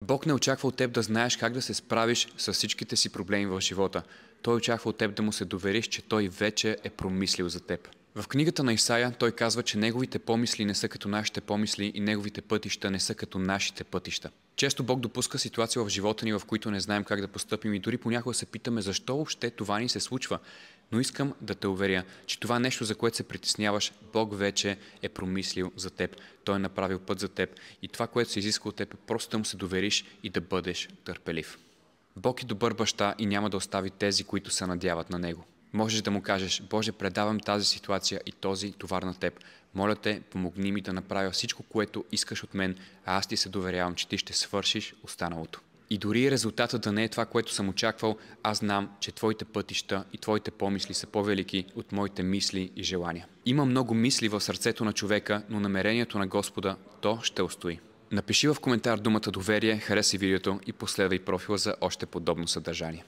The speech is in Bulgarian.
Бог не очаква от теб да знаеш как да се справиш с всичките си проблеми в живота. Той очаква от теб да му се довериш, че Той вече е промислил за теб. В книгата на Исаия той казва, че неговите помисли не са като нашите помисли и неговите пътища не са като нашите пътища. Често Бог допуска ситуации в живота ни, в които не знаем как да постъпим и дори понякога се питаме защо въобще това ни се случва. Но искам да те уверя, че това нещо, за което се притесняваш, Бог вече е промислил за теб. Той е направил път за теб и това, което се изисква от теб, е просто да му се довериш и да бъдеш търпелив. Бог е добър баща и няма да остави тези, които се надяват на Него. Можеш да му кажеш: Боже, предавам тази ситуация и този товар на Теб. Моля Те, помогни ми да направя всичко, което искаш от мен, а аз Ти се доверявам, че Ти ще свършиш останалото. И дори резултатът да не е това, което съм очаквал, аз знам, че Твоите пътища и Твоите помисли са по-велики от моите мисли и желания. Има много мисли в сърцето на човека, но намерението на Господа, то ще устои. Напиши в коментар думата доверие, харесай видеото и последвай профила за още подобно съдържание.